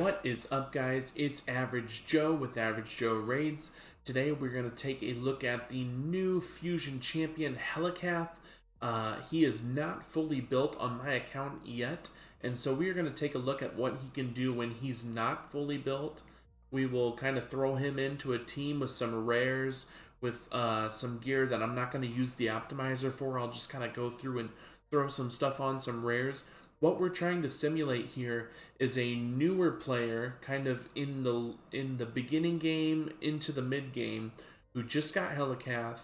What is up, guys? It's Average Joe with Average Joe Raids. Today we're going to take a look at the new Fusion Champion Helicath. He is not fully built on my account yet, and so we are going to take a look at what he can do when he's not fully built. We will kind of throw him into a team with some rares, with some gear that I'm not going to use the optimizer for. I'll just kind of go through and throw some stuff on, some rares. What we're trying to simulate here is a newer player, kind of in the beginning game into the mid game, who just got Helicath,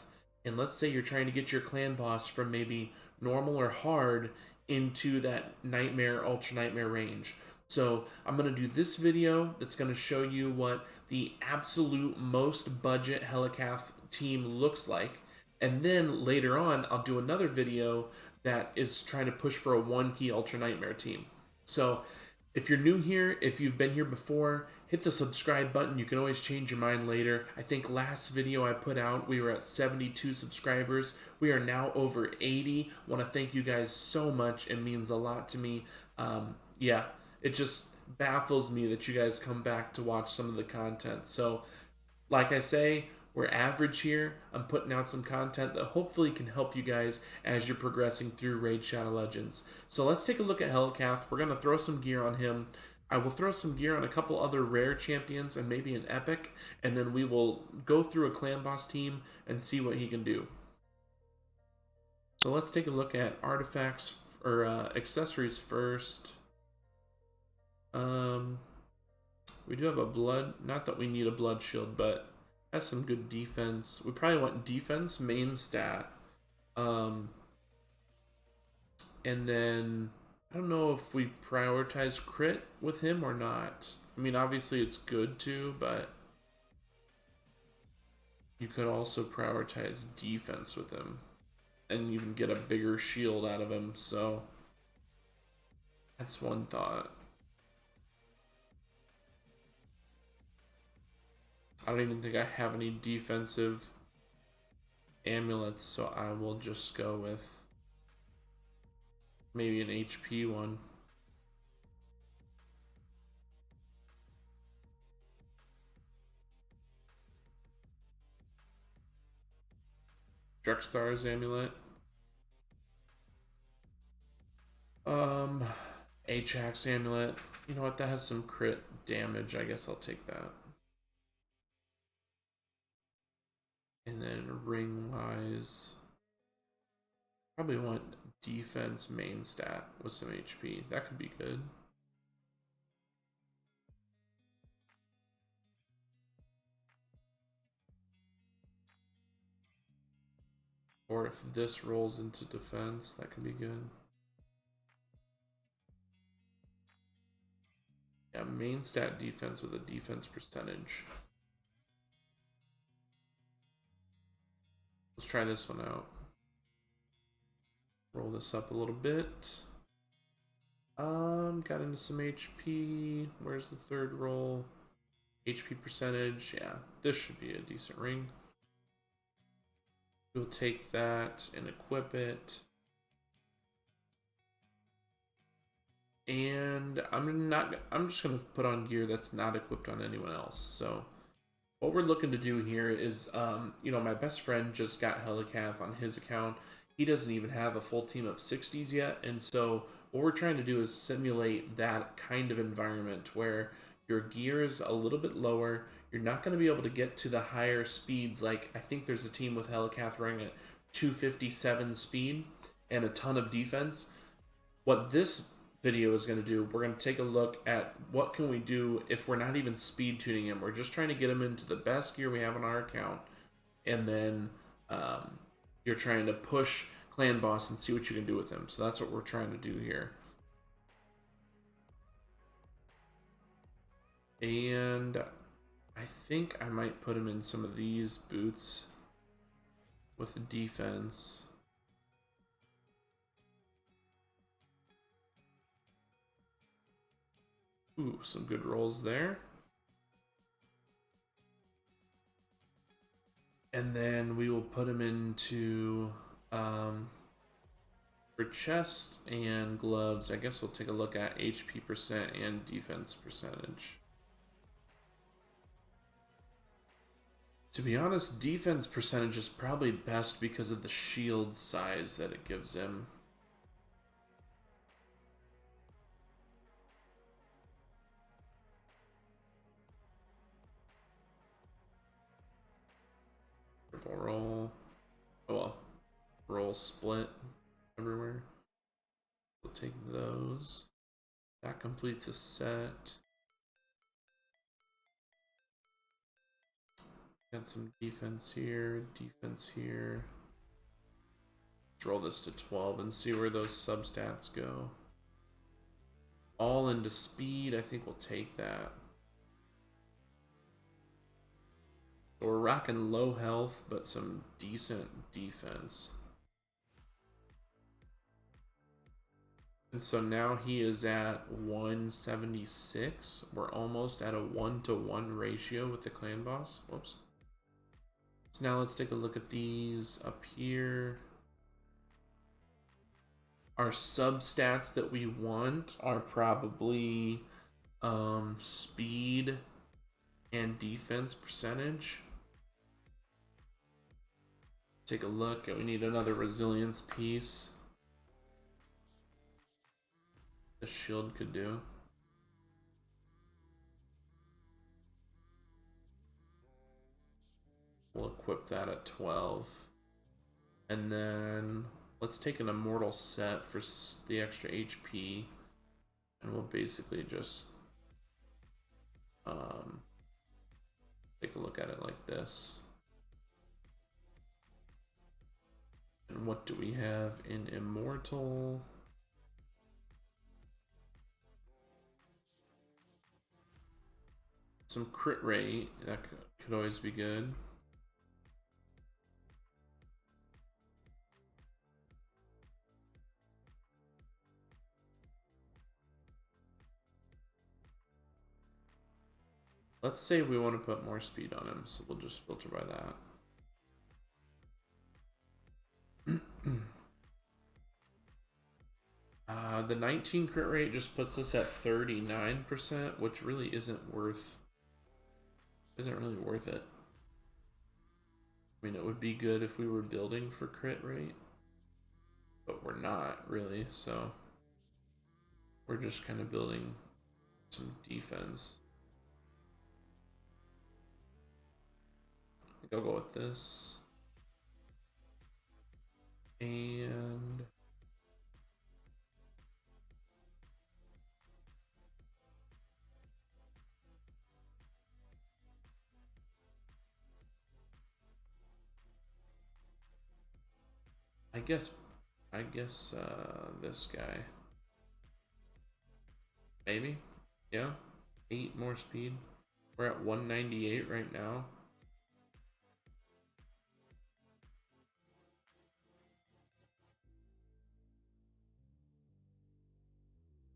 and let's say you're trying to get your clan boss from maybe normal or hard into that nightmare, ultra nightmare range. So I'm going to do this video that's going to show you what the absolute most budget Helicath team looks like. And then later on, I'll do another video that is trying to push for a 1-key Ultra Nightmare team. So if you're new here, if you've been here before, hit the subscribe button. You can always change your mind later. I think last video I put out, we were at 72 subscribers. We are now over 80. Want to thank you guys so much. It means a lot to me. Yeah, it just baffles me that you guys come back to watch some of the content. So like I say, we're average here. I'm putting out some content that hopefully can help you guys as you're progressing through Raid Shadow Legends. So let's take a look at Helicath. We're going to throw some gear on him. I will throw some gear on a couple other rare champions and maybe an epic, and then we will go through a clan boss team and see what he can do. So let's take a look at artifacts or accessories first. We do have a blood, not that we need a blood shield, but has some good defense. We probably want defense main stat. And then I don't know if we prioritize crit with him or not. I mean, obviously it's good to, but you could also prioritize defense with him and even get a bigger shield out of him. So that's one thought. I don't even think I have any defensive amulets, so I will just go with maybe an HP one. Drexthar's amulet. Ajax amulet. You know what? That has some crit damage. I guess I'll take that. And then ring-wise, probably want defense main stat with some HP. That could be good. Or if this rolls into defense, that could be good. Yeah, main stat defense with a defense percentage. Let's try this one out. Roll this up a little bit. Got into some HP. Where's the third roll? HP percentage. Yeah, this should be a decent ring. We'll take that and equip it. And I'm just gonna put on gear that's not equipped on anyone else. So what we're looking to do here is, my best friend just got Helicath on his account. He doesn't even have a full team of 60s yet, and so what we're trying to do is simulate that kind of environment where your gear is a little bit lower. You're not going to be able to get to the higher speeds. Like, I think there's a team with Helicath running at 257 speed and a ton of defense. What this video is going to do, we're going to take a look at what can we do if we're not even speed tuning him. We're just trying to get him into the best gear we have on our account, and then you're trying to push clan boss and see what you can do with him. So that's what we're trying to do here. And I think I might put him in some of these boots with the defense. Ooh, some good rolls there. And then we will put him into For chest and gloves, I guess we'll take a look at HP percent and defense percentage. To be honest, defense percentage is probably best because of the shield size that it gives him. Triple roll. Oh well. Roll split everywhere. We'll take those. That completes a set. Got some defense here, defense here. Let's roll this to 12 and see where those substats go. All into speed, I think we'll take that. So we're rocking low health, but some decent defense. And so now he is at 176. We're almost at a 1-to-1 ratio with the clan boss. Whoops. So now let's take a look at these up here. Our substats that we want are probably speed and defense percentage. Take a look. We need another resilience piece. The shield could do. We'll equip that at 12. And then let's take an immortal set for the extra HP. And we'll basically just take a look at it like this. And what do we have in immortal? Some crit rate, that could always be good. Let's say we want to put more speed on him, so we'll just filter by that. The 19 crit rate just puts us at 39%, which really isn't really worth it. I mean, it would be good if we were building for crit rate, but we're not really, so we're just kind of building some defense. I think I'll go with this. And I guess this guy. Maybe? Yeah. 8 more speed. We're at 198 right now.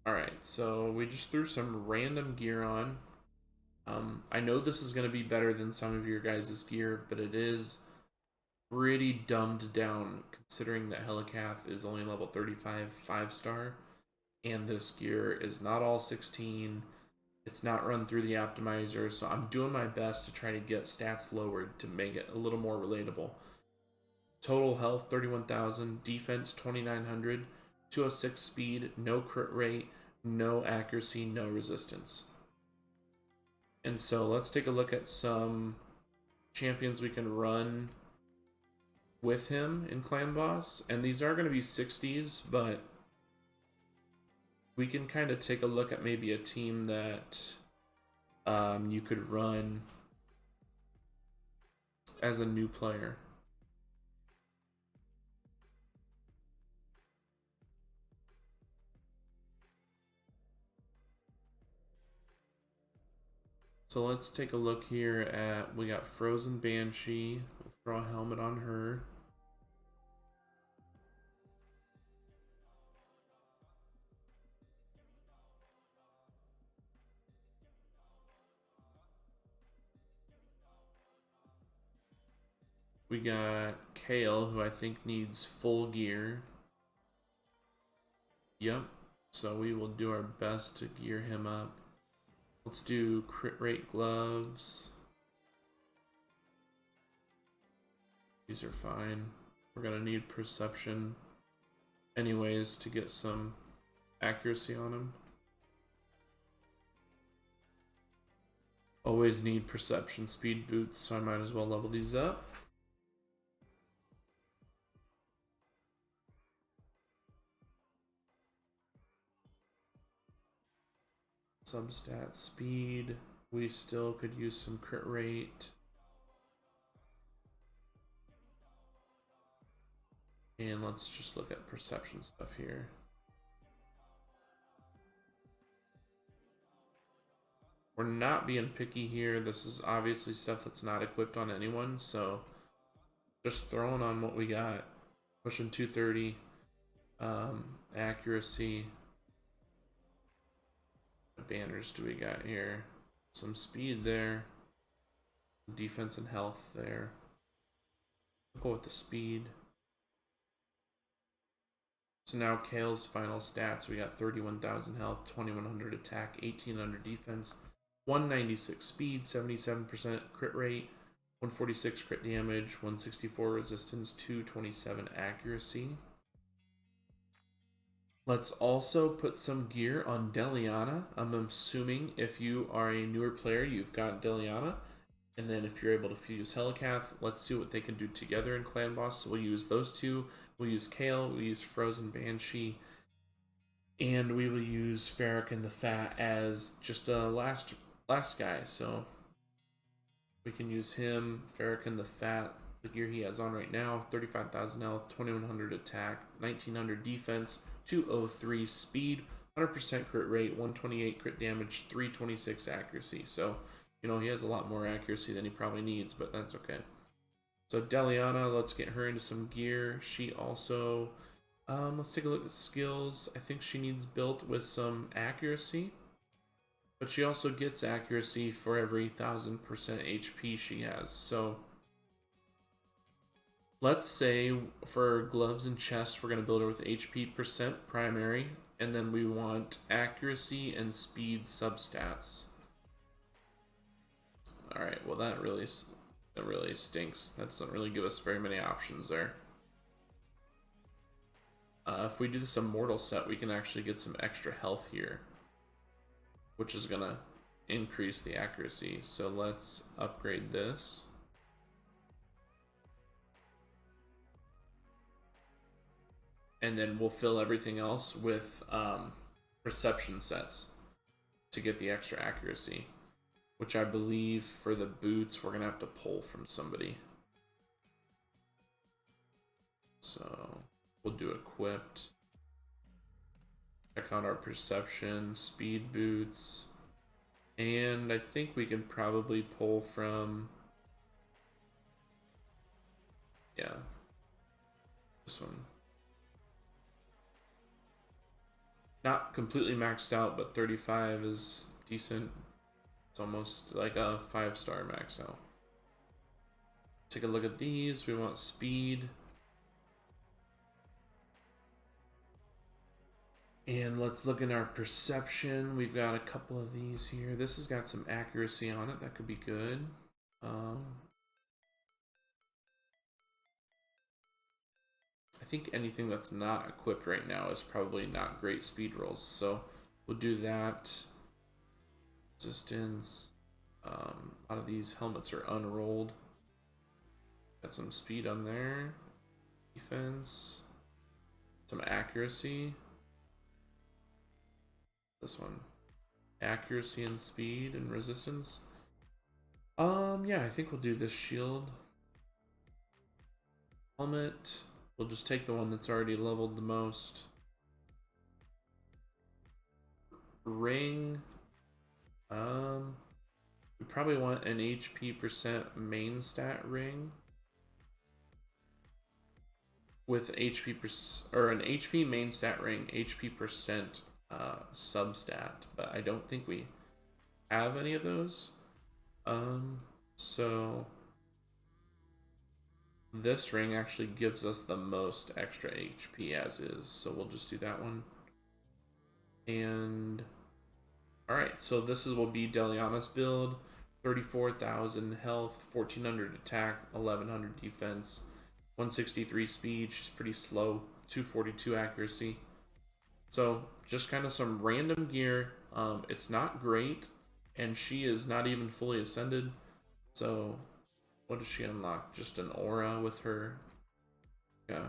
Alright, so we just threw some random gear on. I know this is going to be better than some of your guys' gear, but it is pretty dumbed down considering that Helicath is only level 35 5-star, and this gear is not all 16. It's not run through the optimizer, so I'm doing my best to try to get stats lowered to make it a little more relatable. Total health 31,000, defense 2,900, 206 speed, no crit rate, no accuracy, no resistance. And so let's take a look at some champions we can run with him in Clan Boss. And these are going to be 60s, but we can kind of take a look at maybe a team that you could run as a new player. So let's take a look here at, we got Frozen Banshee. We'll throw a helmet on her. We got Kale, who I think needs full gear. Yep. So we will do our best to gear him up. Let's do crit rate gloves. These are fine. We're gonna need perception anyways to get some accuracy on him. Always need perception speed boots, so I might as well level these up. Substat speed. We still could use some crit rate. And let's just look at perception stuff here. We're not being picky here. This is obviously stuff that's not equipped on anyone, so just throwing on what we got. Pushing 230. Accuracy. What banners do we got here? Some speed there. Defense and health there. I'll go with the speed. So now Kale's final stats. We got 31,000 health, 2100 attack, 1800 defense, 196 speed, 77% crit rate, 146 crit damage, 164 resistance, 227 accuracy. Let's also put some gear on Deliana. I'm assuming if you are a newer player, you've got Deliana. And then if you're able to fuse Helicath, let's see what they can do together in Clan Boss. So we'll use those two. We'll use Kale, we'll use Frozen Banshee, and we will use Farrakhan the Fat as just a last guy. So we can use him, Farrakhan the Fat, the gear he has on right now, 35,000 health, 2100 attack, 1900 defense, 203 speed, 100% crit rate, 128 crit damage, 326 accuracy. So, you know, he has a lot more accuracy than he probably needs, but that's okay. So Deliana, let's get her into some gear. She also, let's take a look at skills. I think she needs built with some accuracy, but she also gets accuracy for every 1000% HP she has. So let's say for gloves and chests, we're going to build her with HP percent primary, and then we want accuracy and speed substats. All right, well that really stinks. That doesn't really give us very many options there. If we do this immortal set, we can actually get some extra health here, which is gonna increase the accuracy. So let's upgrade this. And then we'll fill everything else with perception sets to get the extra accuracy, which I believe for the boots, we're gonna have to pull from somebody. So we'll do equipped. Check out our perception, speed boots, and I think we can probably pull from, yeah, this one. Not completely maxed out, but 35 is decent. It's almost like a 5-star max out. Take a look at these. We want speed. And let's look in our perception. We've got a couple of these here. This has got some accuracy on it. That could be good. I think anything that's not equipped right now is probably not great speed rolls. So we'll do that. Resistance. A lot of these helmets are unrolled. Got some speed on there. Defense. Some accuracy. This one. Accuracy and speed and resistance. Yeah, I think we'll do this shield. Helmet. We'll just take the one that's already leveled the most. Ring. We probably want an HP percent main stat ring with HP or an HP main stat ring, HP percent substat, but I don't think we have any of those. So this ring actually gives us the most extra HP as is, so we'll just do that one. And alright, so will be Deliana's build. 34,000 health, 1400 attack, 1100 defense, 163 speed. She's pretty slow, 242 accuracy. So just kind of some random gear. It's not great, and she is not even fully ascended. So what does she unlock? Just an aura with her. Yeah.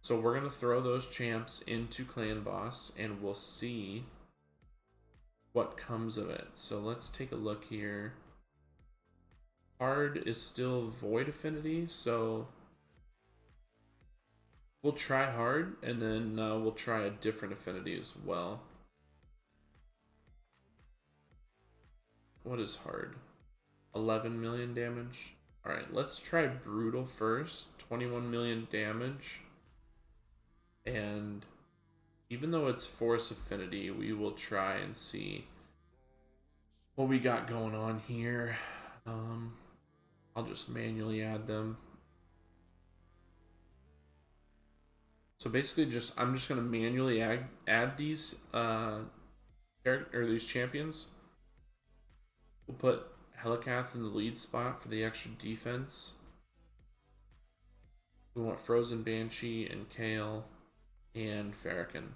So we're gonna throw those champs into Clan Boss, and we'll see what comes of it. So let's take a look here. Hard is still Void Affinity, so we'll try hard, and then we'll try a different affinity as well. What is hard? 11 million damage. Alright, let's try Brutal first. 21 million damage. And even though it's Force Affinity, we will try and see what we got going on here. I'll just manually add them. So basically, I'm just gonna manually add these these champions. We'll put Helicath in the lead spot for the extra defense. We want Frozen Banshee and Kale and Farrakhan.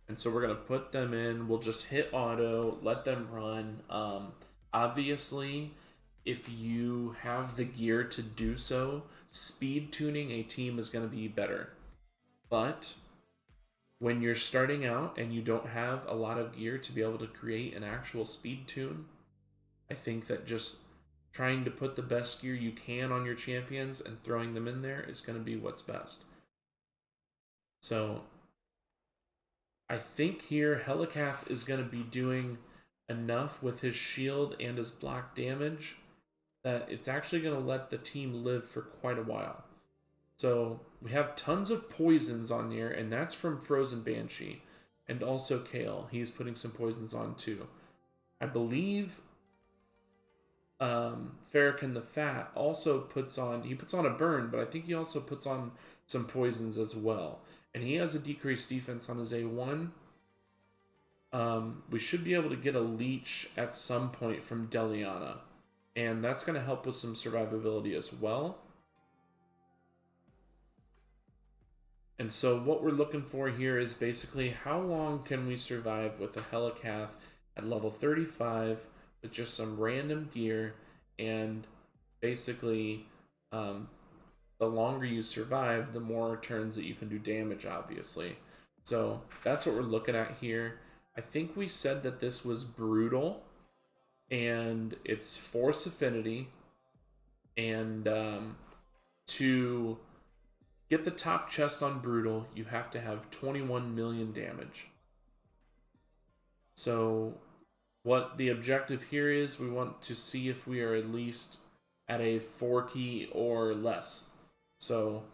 And so we're gonna put them in. We'll just hit auto, let them run. Obviously, if you have the gear to do so, speed tuning a team is gonna be better. But when you're starting out and you don't have a lot of gear to be able to create an actual speed tune, I think that just trying to put the best gear you can on your champions and throwing them in there is going to be what's best. So I think here Helicath is going to be doing enough with his shield and his block damage that it's actually going to let the team live for quite a while. So we have tons of poisons on here, and that's from Frozen Banshee. And also Kale. He's putting some poisons on too. I believe Farrakhan the Fat also puts on a burn, but I think he also puts on some poisons as well. And he has a decreased defense on his A1. We should be able to get a leech at some point from Deliana. And that's going to help with some survivability as well. And so what we're looking for here is basically how long can we survive with a Helicath at level 35 with just some random gear, and basically the longer you survive, the more turns that you can do damage, obviously. So that's what we're looking at here. I think we said that this was brutal, and it's Force Affinity, and to get the top chest on Brutal, you have to have 21 million damage. So what the objective here is, we want to see if we are at least at a 4 key or less. So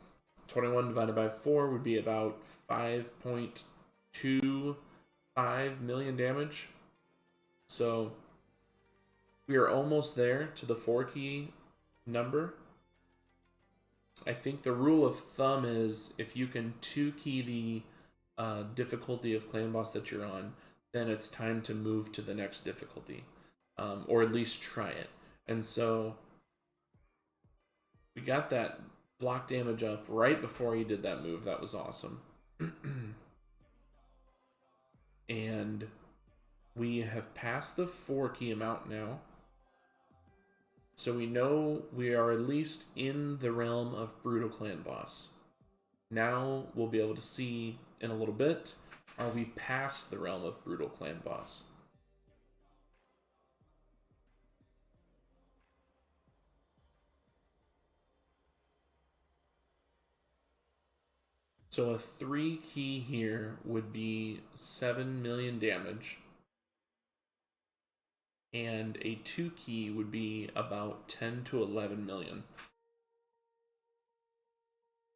21 divided by 4 would be about 5.25 million damage. So we are almost there to the 4 key number. I think the rule of thumb is if you can 2 key the difficulty of Clan Boss that you're on, then it's time to move to the next difficulty, or at least try it. And so we got that block damage up right before he did that move. That was awesome. And we have passed the 4 key amount now. So we know we are at least in the realm of Brutal Clan Boss. Now we'll be able to see in a little bit, are we past the realm of Brutal Clan Boss? So a 3 key here would be 7 million damage. And a 2 key would be about 10 to 11 million.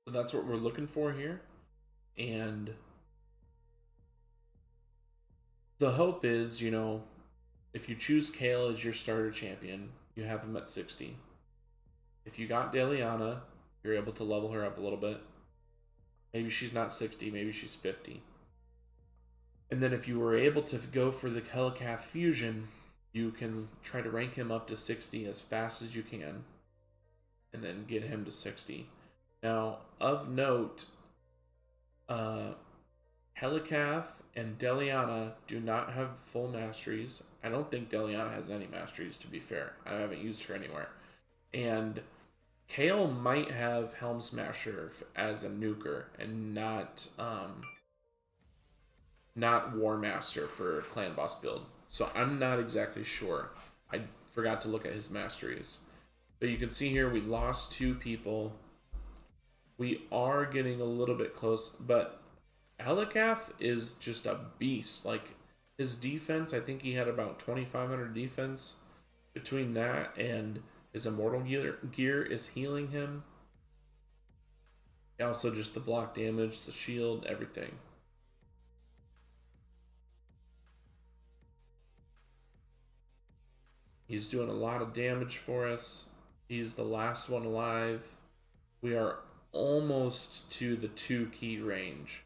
So that's what we're looking for here. And the hope is, you know, if you choose Kale as your starter champion, you have him at 60. If you got Deliana, you're able to level her up a little bit. Maybe she's not 60, maybe she's 50. And then if you were able to go for the Helicath fusion, you can try to rank him up to 60 as fast as you can, and then get him to 60. Now, of note, Helicath and Deliana do not have full masteries. I don't think Deliana has any masteries, to be fair. I haven't used her anywhere. And Kale might have Helm Smasher as a nuker and not War Master for Clan Boss build. So I'm not exactly sure. I forgot to look at his masteries. But you can see here we lost 2 people. We are getting a little bit close, but Helicath is just a beast. Like, his defense, I think he had about 2,500 defense. Between that and his immortal gear is healing him. Also just the block damage, the shield, everything. He's doing a lot of damage for us. He's the last one alive. We are almost to the 2 key range.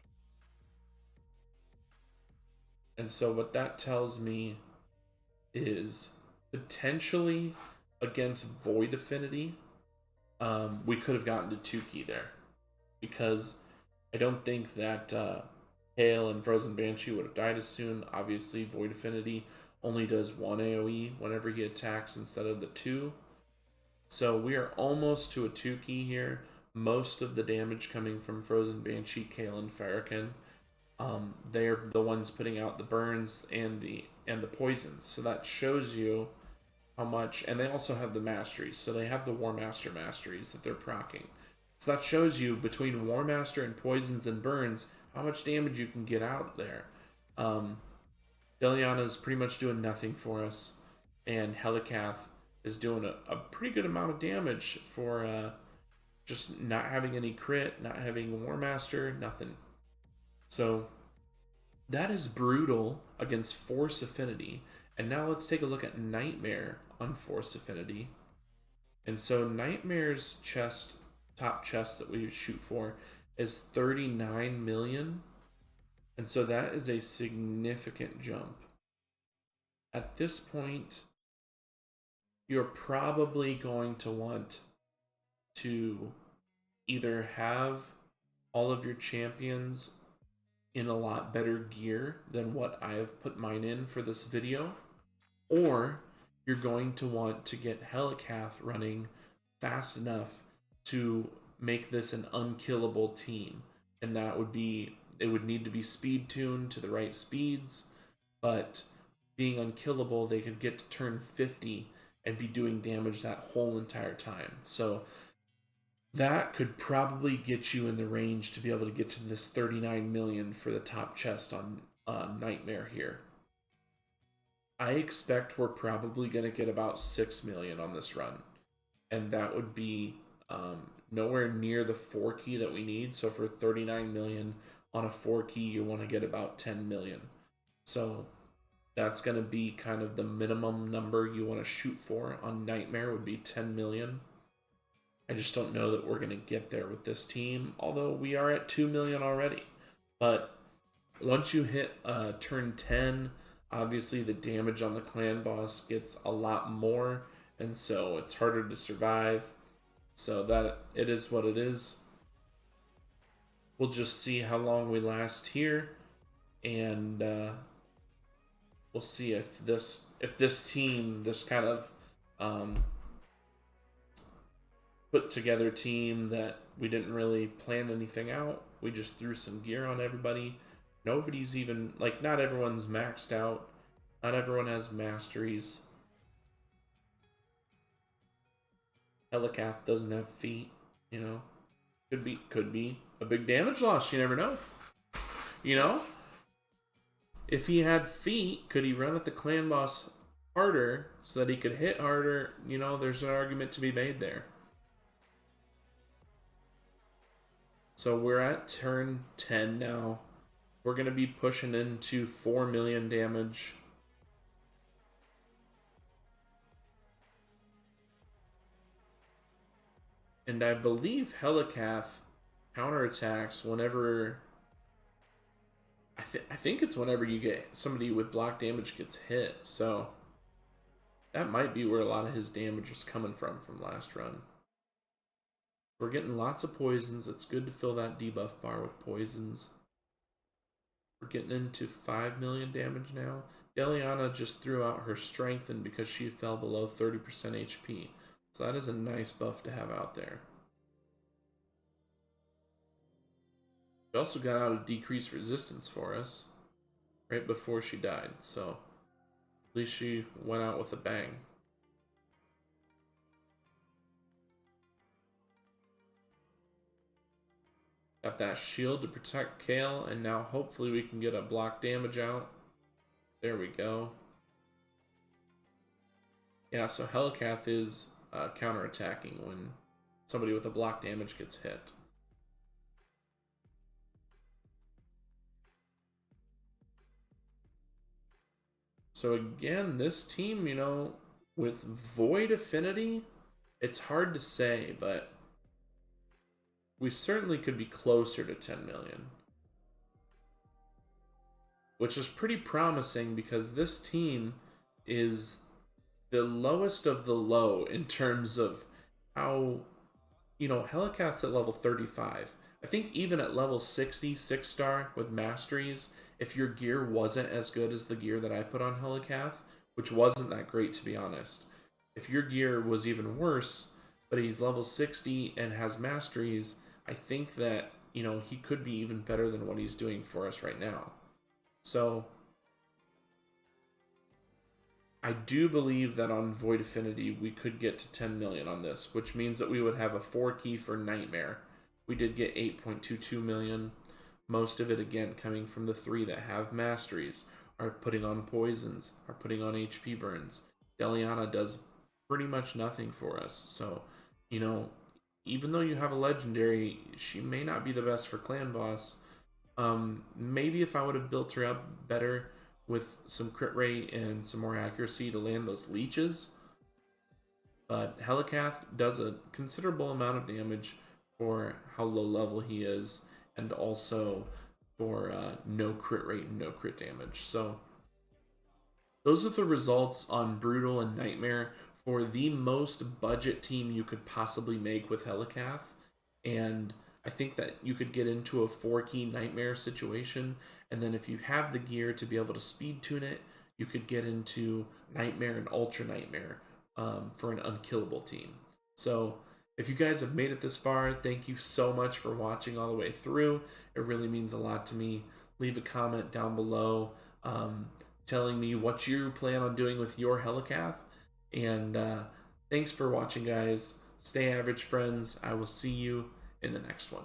And so what that tells me is potentially against Void Affinity, we could have gotten to 2 key there. Because I don't think that Hail and Frozen Banshee would have died as soon. Obviously, Void Affinity only does 1 AoE whenever he attacks instead of the 2. So we are almost to a 2 key here. Most of the damage coming from Frozen Banshee, Kale, and Farrakhan. They're the ones putting out the burns and the poisons. So that shows you how much. And they also have the masteries. So they have the War Master masteries that they're proccing. So that shows you between War Master and poisons and burns how much damage you can get out there. Deliana is pretty much doing nothing for us, and Helicath is doing a pretty good amount of damage for just not having any crit, not having War Master, nothing. So that is brutal against Force Affinity. And now let's take a look at Nightmare on Force Affinity. And so Nightmare's top chest that we shoot for is 39 million. And so that is a significant jump. At this point, you're probably going to want to either have all of your champions in a lot better gear than what I have put mine in for this video, or you're going to want to get Helicath running fast enough to make this an unkillable team. And that would be, it would need to be speed tuned to the right speeds, but being unkillable, they could get to turn 50 and be doing damage that whole entire time. So that could probably get you in the range to be able to get to this 39 million for the top chest on Nightmare here. I expect we're probably going to get about 6 million on this run. And that would be nowhere near the 4 key that we need. So for 39 million on a 4 key, you want to get about 10 million. So that's going to be kind of the minimum number you want to shoot for on Nightmare would be 10 million. I just don't know that we're going to get there with this team, although we are at 2 million already. But once you hit turn 10, obviously the damage on the clan boss gets a lot more, and so it's harder to survive. So that it is what it is. We'll just see how long we last here, and we'll see if this team, this kind of put together team that we didn't really plan anything out. We just threw some gear on everybody. Nobody's even, like, not everyone's maxed out. Not everyone has masteries. Helicath doesn't have feet, you know. Could be a big damage loss, you never know. You know? If he had feet, could he run at the clan boss harder so that he could hit harder? You know, there's an argument to be made there. So we're at turn 10 now. We're going to be pushing into 4 million damage. And I believe Helicath counterattacks whenever I think it's whenever you get somebody with block damage gets hit. So that might be where a lot of his damage was coming from last run. We're getting lots of poisons. It's good to fill that debuff bar with poisons. We're getting into 5 million damage now. Deliana just threw out her strengthen because she fell below 30% HP. So that is a nice buff to have out there. She also got out a decreased resistance for us right before she died. So at least she went out with a bang. Got that shield to protect Kale, and now hopefully we can get a block damage out. There we go. Yeah, so Helicath is counterattacking when somebody with a block damage gets hit. So again, this team, you know, with Void Affinity, it's hard to say, but we certainly could be closer to 10 million. Which is pretty promising because this team is the lowest of the low in terms of how, you know, Helicath's at level 35. I think even at level 60, 6-star with masteries, if your gear wasn't as good as the gear that I put on Helicath, which wasn't that great to be honest, if your gear was even worse, but he's level 60 and has masteries, I think that, you know, he could be even better than what he's doing for us right now. So I do believe that on Void Affinity we could get to 10 million on this, which means that we would have a 4 key for Nightmare. We did get 8.22 million. Most of it, again, coming from the 3 that have masteries, are putting on poisons, are putting on HP burns. Deliana does pretty much nothing for us. So, you know, even though you have a legendary, she may not be the best for clan boss. Maybe if I would have built her up better with some crit rate and some more accuracy to land those leeches. But Helicath does a considerable amount of damage for how low level he is, and also for no crit rate and no crit damage. So those are the results on Brutal and Nightmare for the most budget team you could possibly make with Helicath. And I think that you could get into a 4-key Nightmare situation, and then if you have the gear to be able to speed tune it, you could get into Nightmare and Ultra Nightmare for an unkillable team. So if you guys have made it this far, thank you so much for watching all the way through. It really means a lot to me. Leave a comment down below telling me what you plan on doing with your Helicath. And thanks for watching, guys. Stay average, friends. I will see you in the next one.